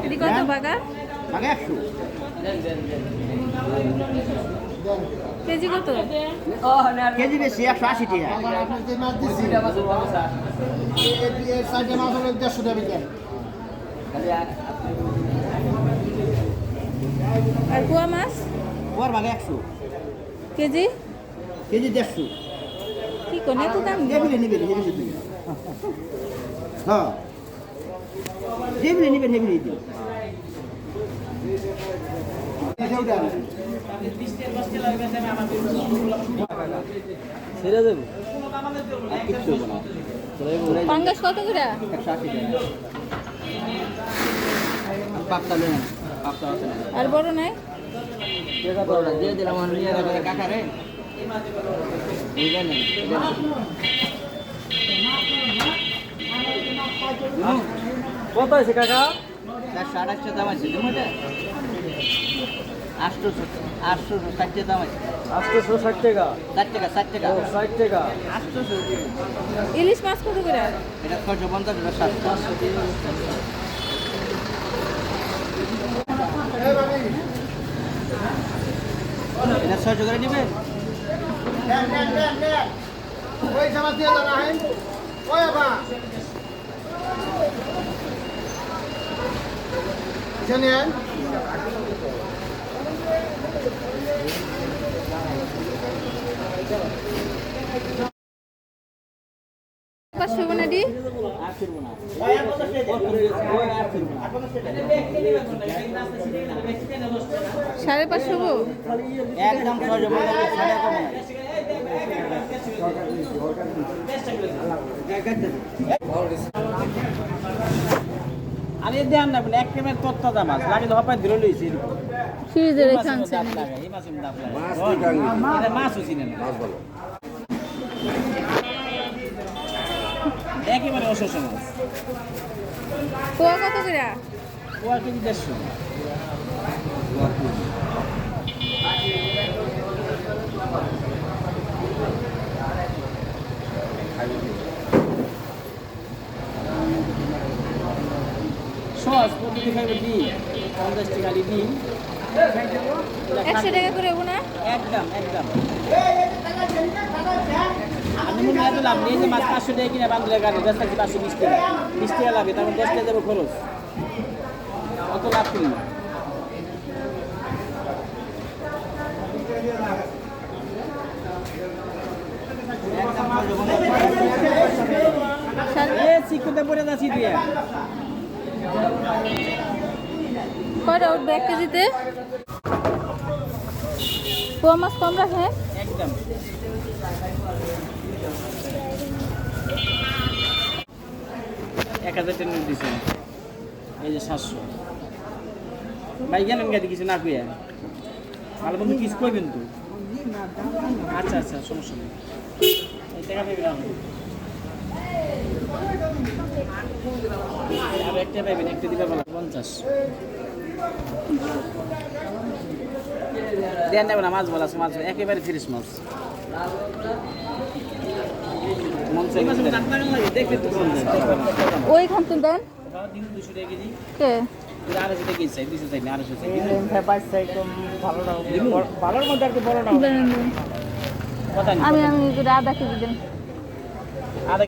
এটি কত বাগা? বাগা 100 কেজি কত? কেজি বেশি 180 টাকা। আর কুয়া মাছ? কুয়ার বাগা 100 কেজি? কেজি 150। কি কোন এত দাম? নিবেন হ্যাঁ নিবেন দিন। ছেড়ে দেবো কিচ্ছু হবে না। পাঙ্গাস কত করে? 180 টাকা। পাকটা নেন, পাকটা আছে না। আর বড় নাই? বড়টা দিয়ে দিলাম নিয়ে রাখবে কাকারে। এইখানে কত আছে কাকা? 428 দাম আছে তুমি এটা 860 দাম আছে। 860 টাকা। 60 টাকা ও 60 টাকা। 800। ইলিশ মাছ কত করে? এটা 650 টাকা 700। এটা 600 করে নেবেন। ওই জামা দিয়ে দাও না ওই বাবা জানেন পাঁচশো বনাডি 550 গো একদম 650 আরে দেন না বলে এক কেমের তত্ত্ব দাম আছে লাগে হপায় ধরে লইছি ফ্রিজে রেখে আনছেন এই মাছ দাম লাগে এটা মাছ হইছে না মাছ ভালো একেবারে অসহ্য মাছ। পোয়া কত করে? পোয়া কেজি 150। সস প্রতিদিন খাইবে ডিম 50 টাকা ডিম 100 টাকা করে হবো না? একদম আমি মনে হয় লাভ নেই যে মাছ 500 টাকা কিনে বান্ধলে গাড়ি 10 টাকা 520 টাকা 20 টাকা লাগবে তখন 10 টাকা দেবো খরচ অত লাভ করি না। চিকুতে পড়ে যাচ্ছি দিয়ে কয়টা উঠবে 1 কেজিতে? পোয়া মাছ কম রাখে? একদম 1000 টাকা নোট দিছেন এই যে 700 ভাই গেলেন গাড়ি কিছু না কইয়া ভালো বন্ধু কিছু কইবেন তো আচ্ছা সমস্যা নেই এই টাকা পাইবেন আর একটা পাইবেন একটা দিবা ভালো 50 দেন নেব না মাছ বলা মাছ একেবারে ফ্রেশ মাছ ওইখান থেকে দেন 200 টাকা কেজি কে? 250 টাকা কেজি চাই 200 চাই না 250 চাই ভালোর মধ্যে আর কি বড় না। দেন, দেন। কথা নেই আমি আধা কেজি দেন।